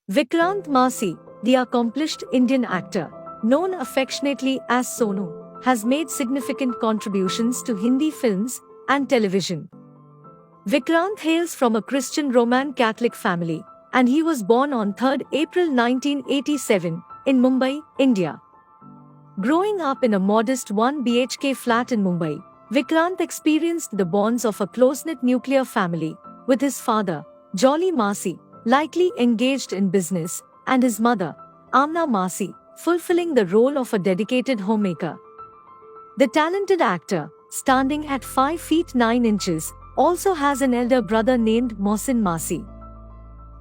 Vikrant Massey, the accomplished Indian actor, known affectionately as Sonu, has made significant contributions to Hindi films and television. Vikrant hails from a Christian Roman Catholic family, and he was born on 3rd April 1987 in Mumbai, India. Growing up in a modest 1 BHK flat in Mumbai, Vikrant experienced the bonds of a close-knit nuclear family, with his father, Jolly Massey, likely engaged in business, and his mother, Amna Massey, fulfilling the role of a dedicated homemaker. The talented actor, standing at 5 feet 9 inches, also has an elder brother named Mohsin Massey.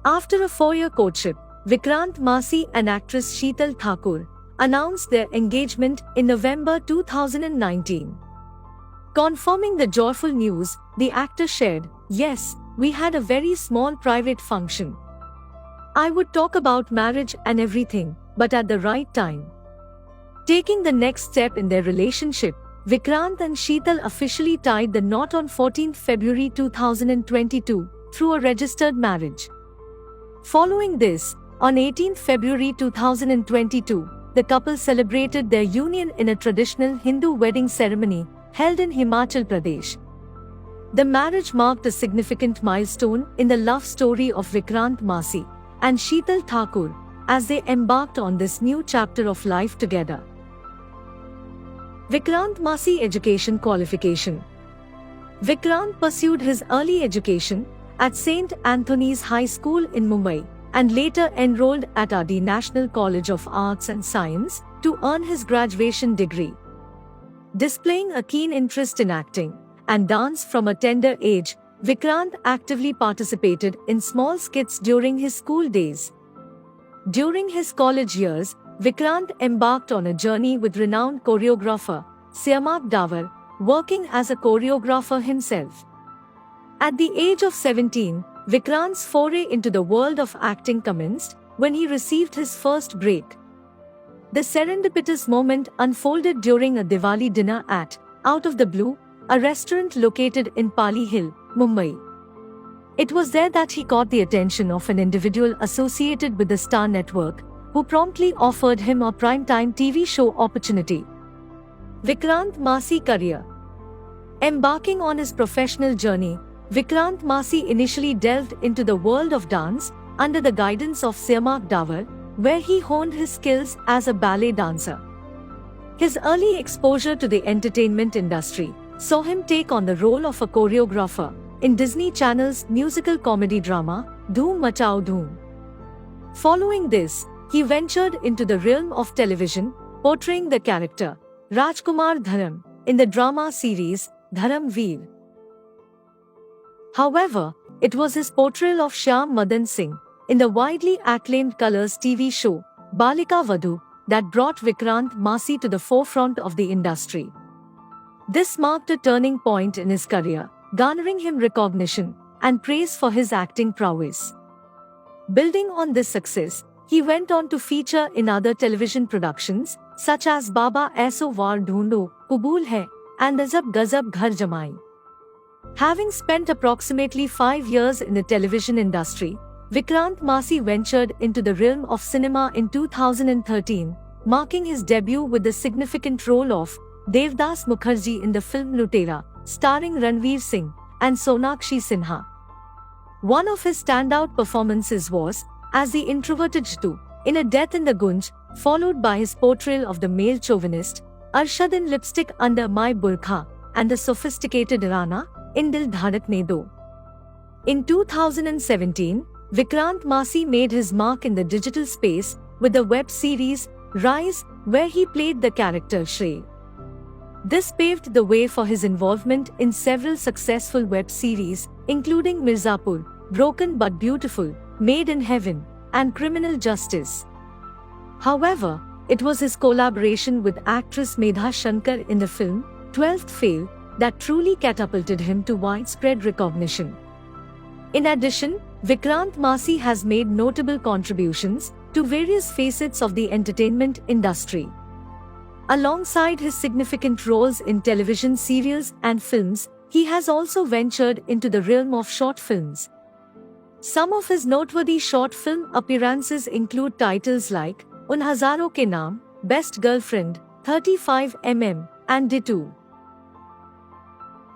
After a 4-year courtship, Vikrant Massey and actress Sheetal Thakur announced their engagement in November 2019. Confirming the joyful news, the actor shared, "Yes, we had a very small private function. I would talk about marriage and everything, but at the right time." Taking the next step in their relationship, Vikrant and Sheetal officially tied the knot on 14th February 2022 through a registered marriage. Following this, on 18th February 2022, the couple celebrated their union in a traditional Hindu wedding ceremony held in Himachal Pradesh. The marriage marked a significant milestone in the love story of Vikrant Massey and Sheetal Thakur as they embarked on this new chapter of life together. Vikrant Massey Education Qualification. Vikrant pursued his early education at St. Anthony's High School in Mumbai and later enrolled at RD National College of Arts and Science to earn his graduation degree. Displaying a keen interest in acting and dance from a tender age, Vikrant actively participated in small skits during his school days. During his college years, Vikrant embarked on a journey with renowned choreographer Siamak Davar, working as a choreographer himself. At the age of 17, Vikrant's foray into the world of acting commenced when he received his first break. The serendipitous moment unfolded during a Diwali dinner at, out of the blue, a restaurant located in Pali Hill, Mumbai. It was there that he caught the attention of an individual associated with the Star Network, who promptly offered him a prime-time TV show opportunity. Vikrant Massey career. Embarking on his professional journey, Vikrant Massey initially delved into the world of dance under the guidance of Siamak Davar, where he honed his skills as a ballet dancer. His early exposure to the entertainment industry saw him take on the role of a choreographer in Disney Channel's musical comedy drama, Dhoom Machao Dhoom. Following this, he ventured into the realm of television, portraying the character Rajkumar Dharam in the drama series Dharam Veer. However, it was his portrayal of Shyam Madan Singh in the widely acclaimed Colors TV show Balika Vadhu that brought Vikrant Massey to the forefront of the industry. This marked a turning point in his career, garnering him recognition and praise for his acting prowess. Building on this success, he went on to feature in other television productions such as Baba Aisa War Dhundo, Qabool Hai, and Azab Gazab Ghar Jamai. Having spent approximately 5 years in the television industry, Vikrant Massey ventured into the realm of cinema in 2013, marking his debut with the significant role of Devdas Mukherjee in the film Lutera, starring Ranveer Singh and Sonakshi Sinha. One of his standout performances was as the introverted Jittu in A Death in the Gunj, followed by his portrayal of the male chauvinist Arshad in Lipstick Under My Burkha and the sophisticated Rana in Dil Dhadakne Do. In 2017, Vikrant Massey made his mark in the digital space with the web series Rise, where he played the character Shrey. This paved the way for his involvement in several successful web series, including Mirzapur, Broken but Beautiful, Made in Heaven, and Criminal Justice. However, it was his collaboration with actress Medha Shankar in the film 12th Fail that truly catapulted him to widespread recognition. In addition, Vikrant Massey has made notable contributions to various facets of the entertainment industry. Alongside his significant roles in television serials and films, he has also ventured into the realm of short films. Some of his noteworthy short film appearances include titles like Un Hazaron Ke Naam, Best Girlfriend, 35mm, and Dittu.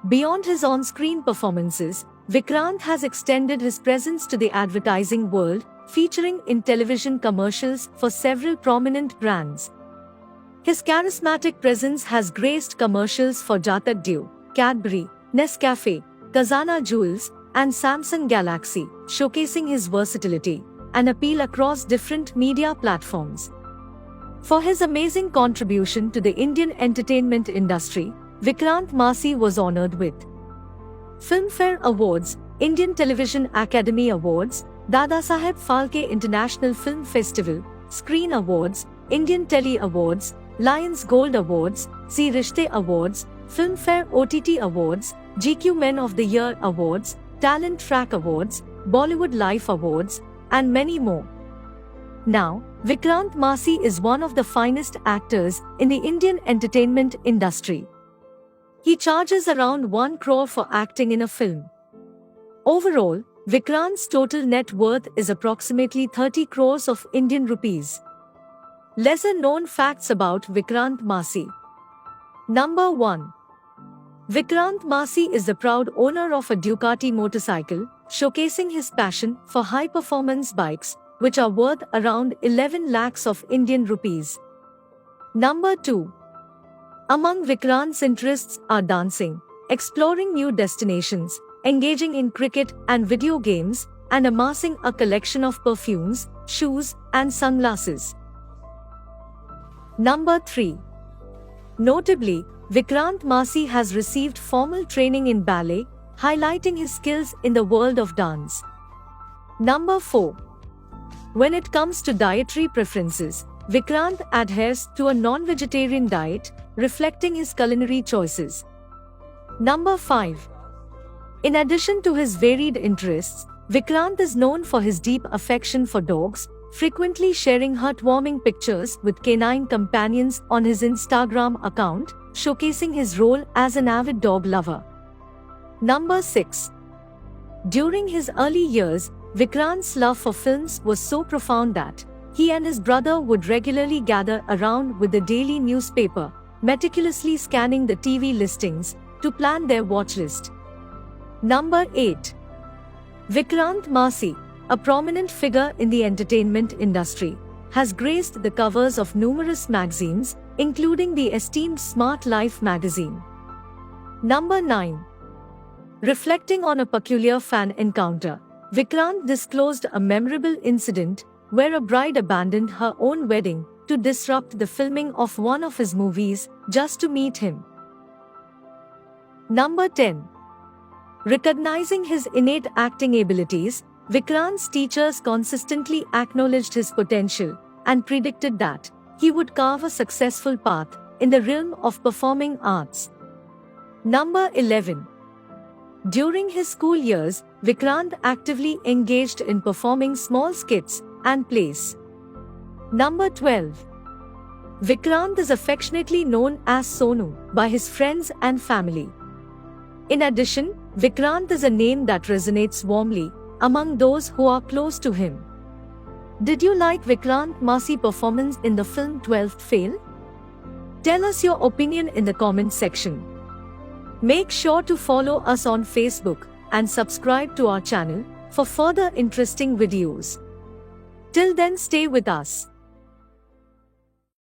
Beyond his on-screen performances, Vikrant has extended his presence to the advertising world, featuring in television commercials for several prominent brands. His charismatic presence has graced commercials for Jatak Dew, Cadbury, Nescafe, Khazana Jewels, and Samsung Galaxy, showcasing his versatility and appeal across different media platforms. For his amazing contribution to the Indian entertainment industry, Vikrant Massey was honored with Filmfare Awards, Indian Television Academy Awards, Dadasaheb Phalke International Film Festival, Screen Awards, Indian Telly Awards, Lions Gold Awards, Zee Rishte Awards, Filmfare OTT Awards, GQ Men of the Year Awards, Talent Track Awards, Bollywood Life Awards, and many more. Now, Vikrant Massey is one of the finest actors in the Indian entertainment industry. He charges around 1 crore for acting in a film. Overall, Vikrant's total net worth is approximately 30 crores of Indian rupees. Lesser known facts about Vikrant Massey. Number 1. Vikrant Massey is the proud owner of a Ducati motorcycle, showcasing his passion for high-performance bikes, which are worth around 11 lakhs of Indian rupees. Number 2. Among Vikrant's interests are dancing, exploring new destinations, engaging in cricket and video games, and amassing a collection of perfumes, shoes, and sunglasses. Number 3. Notably, Vikrant Massey has received formal training in ballet, highlighting his skills in the world of dance. Number 4. When it comes to dietary preferences, Vikrant adheres to a non-vegetarian diet, reflecting his culinary choices. Number 5. In addition to his varied interests, Vikrant is known for his deep affection for dogs, frequently sharing heartwarming pictures with canine companions on his Instagram account, showcasing his role as an avid dog lover. Number 6. During his early years, Vikrant's love for films was so profound that he and his brother would regularly gather around with the daily newspaper, meticulously scanning the TV listings to plan their watch list. Number 8. Vikrant Massey, a prominent figure in the entertainment industry, has graced the covers of numerous magazines, including the esteemed Smart Life magazine. Number 9. Reflecting on a peculiar fan encounter, Vikrant disclosed a memorable incident where a bride abandoned her own wedding to disrupt the filming of one of his movies just to meet him. Number 10. Recognizing his innate acting abilities, Vikrant's teachers consistently acknowledged his potential and predicted that he would carve a successful path in the realm of performing arts. Number 11. During his school years, Vikrant actively engaged in performing small skits and plays. Number 12. Vikrant is affectionately known as Sonu by his friends and family. In addition, Vikrant is a name that resonates warmly among those who are close to him. Did you like Vikrant Massey's performance in the film 12th Fail? Tell us your opinion in the comment section. Make sure to follow us on Facebook and subscribe to our channel for further interesting videos. Till then, stay with us.